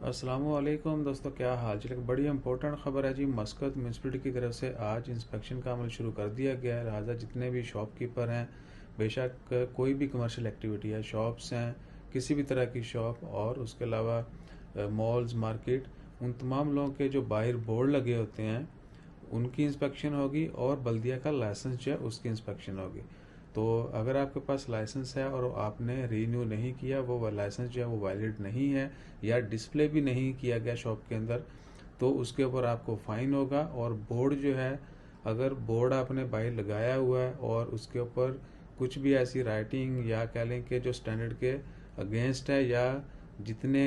अस्सलामुअलैकुम दोस्तों, क्या हाल चाल। एक बड़ी इंपॉर्टेंट खबर है जी। मस्कत म्यूनसिपलिटी की तरफ से आज इंस्पेक्शन का अमल शुरू कर दिया गया है। लिहाजा जितने भी शॉपकीपर हैं, बेशक कोई भी कमर्शियल एक्टिविटी है, शॉप्स हैं, किसी भी तरह की शॉप, और उसके अलावा मॉल्स, मार्केट, उन तमाम लोगों के जो बाहर बोर्ड लगे होते हैं उनकी इंस्पेक्शन होगी, और बल्दिया का लाइसेंस जो है उसकी इंस्पेक्शन होगी। तो अगर आपके पास लाइसेंस है और आपने रीन्यू नहीं किया, वो लाइसेंस जो है वो वैलिड नहीं है या डिस्प्ले भी नहीं किया गया शॉप के अंदर, तो उसके ऊपर आपको फाइन होगा। और बोर्ड जो है, अगर बोर्ड आपने बाहर लगाया हुआ है और उसके ऊपर कुछ भी ऐसी राइटिंग या कह लें कि जो स्टैंडर्ड के अगेंस्ट है, या जितने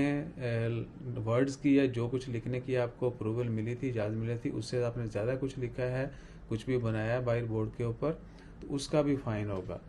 वर्ड्स की या जो कुछ लिखने की आपको अप्रूवल मिली थी, इजाज़त मिली थी, उससे आपने ज़्यादा कुछ लिखा है, कुछ भी बनाया है बाहर बोर्ड के ऊपर, तो उसका भी फाइन होगा।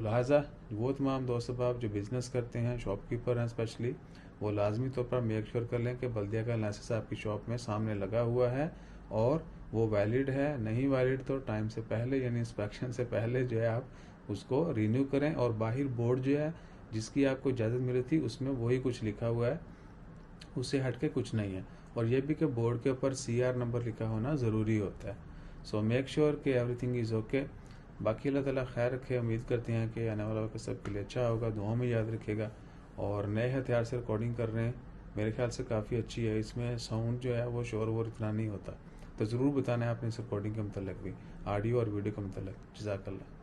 लिहाजा वो तमाम दोस्त साहब जो बिज़नेस करते हैं, शॉपकीपर हैं स्पेशली, वो लाजमी तौर पर मेक श्योर कर लें कि बल्दिया का लाइसेंस आपकी शॉप में सामने लगा हुआ है और वो वैलिड है। नहीं वैलिड तो टाइम से पहले यानी इंस्पेक्शन से पहले जो है आप उसको रिन्यू करें। और बाहर बोर्ड जो है जिसकी आपको इजाज़त मिली थी उसमें वही कुछ लिखा हुआ है, उससे हट के कुछ नहीं है। और ये भी कि बोर्ड के ऊपर CR नंबर लिखा होना ज़रूरी होता है। सो मेक श्योर कि एवरीथिंग इज़ ओके। बाकी अल्लाह ताला खैर रखे। उम्मीद करते हैं कि आने वाला वक्त सबके लिए अच्छा होगा। दुआ में याद रखेगा। और नए हथियार से रिकॉर्डिंग कर रहे हैं, मेरे ख्याल से काफ़ी अच्छी है। इसमें साउंड जो है वो शोर वोर इतना नहीं होता। तो ज़रूर बताना है अपनी इस रिकॉर्डिंग के मतलब भी, ऑडियो और वीडियो के मतलब। जज़ाकल्लाह।